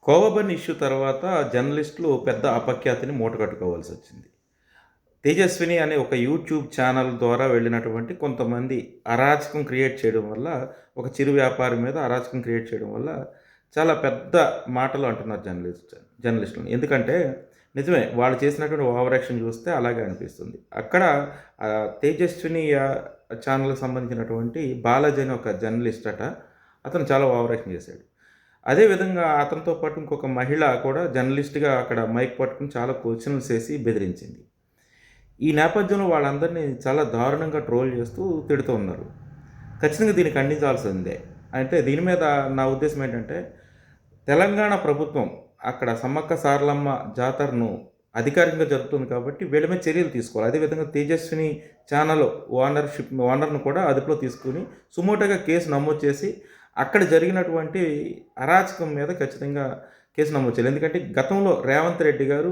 కోవబర్న్ issue తర్వాత జర్నలిస్టులు పెద్ద అపఖ్యాతిని మూటగట్టుకోవాల్సొచ్చింది. తేజస్విని అనే ఒక యూట్యూబ్ ఛానల్ ద్వారా వెళ్ళినటువంటి కొంతమంది అరాచకం క్రియేట్ చేయడం వల్ల, ఒక చిరు వ్యాపారి మీద అరాచకం క్రియేట్ చేయడం వల్ల చాలా పెద్ద మాటలు అంటున్నారు జర్నలిస్టులని. ఎందుకంటే నిజమే వాళ్ళు చేసినటువంటి ఓవర్ యాక్షన్ చూస్తే అలాగే అనిపిస్తుంది. అక్కడ తేజస్విని ఛానల్‌కి సంబంధించినటువంటి బాలాజీ అనే ఒక జర్నలిస్ట్ అట. అతను చాలా ఓవర్ యాక్షన్ చేశాడు. అదే విధంగా అతనితో పాటు ఇంకొక మహిళ కూడా జర్నలిస్ట్‌గా అక్కడ మైక్ పట్టుకొని చాలా క్వెషన్‌లు చేసి బెదిరించింది. ఈ నేపథ్యంలో వాళ్ళందరినీ చాలా దారుణంగా ట్రోల్ చేస్తూ తిడుతూ ఉన్నారు. ఖచ్చితంగా దీన్ని ఖండించాల్సిందే. అంటే దీని మీద నా ఉద్దేశ్యం ఏంటంటే, తెలంగాణ ప్రభుత్వం అక్కడ సమ్మక్క సారలమ్మ జాతరను అధికారికంగా జరుపుతుంది కాబట్టి వీళ్ళ మీద చర్యలు తీసుకోవాలి. అదేవిధంగా తేజస్విని ఛానల్ ఓనర్‌ను కూడా అదుపులో తీసుకొని సుమోటోగా కేసు నమోదు చేసి అక్కడ జరిగినటువంటి అరాచకం మీద ఖచ్చితంగా కేసు నమోదు చేయాలి. ఎందుకంటే గతంలో రేవంత్ రెడ్డి గారు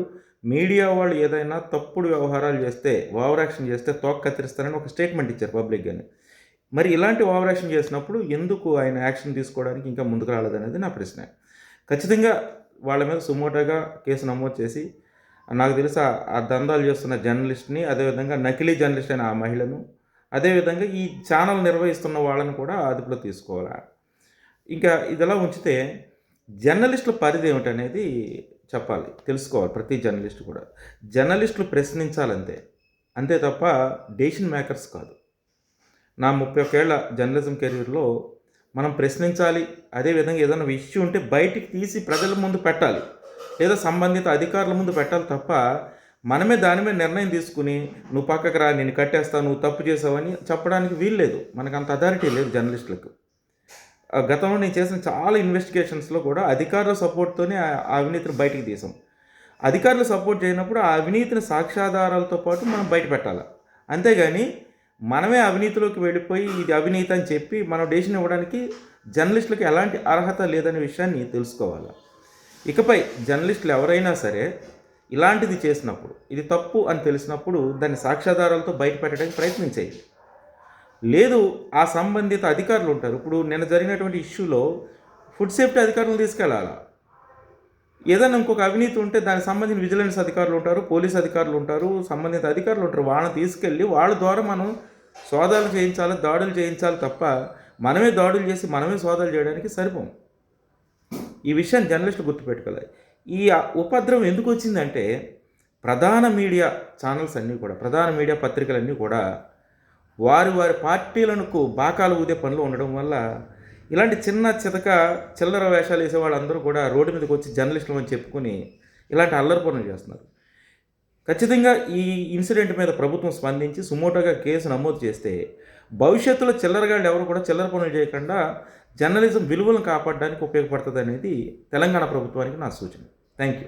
మీడియా వాళ్ళు ఏదైనా తప్పుడు వ్యవహారాలు చేస్తే, ఓవర్ యాక్షన్ చేస్తే తోక కత్తిరిస్తారని ఒక స్టేట్మెంట్ ఇచ్చారు పబ్లిక్‌గానే. మరి ఇలాంటి ఓవర్ యాక్షన్ చేసినప్పుడు ఎందుకు ఆయన యాక్షన్ తీసుకోవడానికి ఇంకా ముందుకు రాలేదనేది నా ప్రశ్న. ఖచ్చితంగా వాళ్ళ మీద సుమోటోగా కేసు నమోదు చేసి, నాకు తెలిసి ఆ దందాలు చేస్తున్న జర్నలిస్ట్‌ని, అదేవిధంగా నకిలీ జర్నలిస్ట్ అయిన ఆ మహిళను, అదేవిధంగా ఈ ఛానల్ నిర్వహిస్తున్న వాళ్ళని కూడా అదుపులో తీసుకోవాలి. ఇంకా ఇదిలా ఉంచితే జర్నలిస్టుల పరిధి ఏమిటనేది చెప్పాలి, తెలుసుకోవాలి ప్రతి జర్నలిస్ట్ కూడా. జర్నలిస్టులు ప్రశ్నించాలంతే, అంతే తప్ప డెసిషన్ మేకర్స్ కాదు. నా 31 ఏళ్ల జర్నలిజం కెరీర్‌లో మనం ప్రశ్నించాలి. అదేవిధంగా ఏదైనా ఇష్యూ ఉంటే బయటికి తీసి ప్రజల ముందు పెట్టాలి, లేదా సంబంధిత అధికారుల ముందు పెట్టాలి తప్ప మనమే దాని మీద నిర్ణయం తీసుకుని నువ్వు పక్కకు రా, నేను కట్టేస్తావు, నువ్వు తప్పు చేసావని చెప్పడానికి వీల్లేదు. మనకు అంత అథారిటీ లేదు జర్నలిస్టులకు. గతంలో నేను చేసిన చాలా ఇన్వెస్టిగేషన్స్‌లో కూడా అధికారుల సపోర్ట్‌తోనే ఆ అవినీతిని బయటికి తీసాం. అధికారులు సపోర్ట్ చేయనప్పుడు ఆ అవినీతిని సాక్ష్యాధారాలతో పాటు మనం బయట పెట్టాలి. అంతేగాని మనమే అవినీతిలోకి వెళ్ళిపోయి ఇది అవినీతి అని చెప్పి మనం డెసిషన్ ఇవ్వడానికి జర్నలిస్టులకు ఎలాంటి అర్హత లేదనే విషయాన్ని తెలుసుకోవాలి. ఇకపై జర్నలిస్టులు ఎవరైనా సరే ఇలాంటిది చేసినప్పుడు, ఇది తప్పు అని తెలిసినప్పుడు దాన్ని సాక్ష్యాధారాలతో బయట పెట్టడానికి ప్రయత్నం చేయాలి. లేదు, ఆ సంబంధిత అధికారులు ఉంటారు. ఇప్పుడు నిన్న జరిగినటువంటి ఇష్యూలో ఫుడ్ సేఫ్టీ అధికారులను తీసుకెళ్ళాలి. ఏదైనా ఇంకొక అవినీతి ఉంటే దానికి సంబంధించిన విజిలెన్స్ అధికారులు ఉంటారు, పోలీస్ అధికారులు ఉంటారు, సంబంధిత అధికారులు ఉంటారు. వాళ్ళని తీసుకెళ్ళి వాళ్ళ ద్వారా మనం సోదాలు చేయించాలి, దాడులు చేయించాలి తప్ప మనమే దాడులు చేసి మనమే సోదాలు చేయడానికి సరిపోం. ఈ విషయాన్ని జర్నలిస్టులు గుర్తుపెట్టుకోవాలి. ఈ ఉపద్రవం ఎందుకు వచ్చిందంటే, ప్రధాన మీడియా ఛానల్స్ అన్నీ కూడా, ప్రధాన మీడియా పత్రికలన్నీ కూడా వారి పార్టీలకు బాకాలు ఊదే పనిలో ఉండడం వల్ల ఇలాంటి చిన్న చితక చిల్లర వేషాలు వేసే వాళ్ళందరూ కూడా రోడ్డు మీదకి వచ్చి జర్నలిస్టులు అని చెప్పుకొని ఇలాంటి అల్లరి పనులు చేస్తున్నారు. ఖచ్చితంగా ఈ ఇన్సిడెంట్ మీద ప్రభుత్వం స్పందించి సుమోటోగా కేసు నమోదు చేస్తే భవిష్యత్తులో చిల్లరగాళ్ళు ఎవరు కూడా చిల్లర పనులు చేయకుండా జర్నలిజం విలువలను కాపాడడానికి ఉపయోగపడుతుంది అనేది తెలంగాణ ప్రభుత్వానికి నా సూచన. Thank you.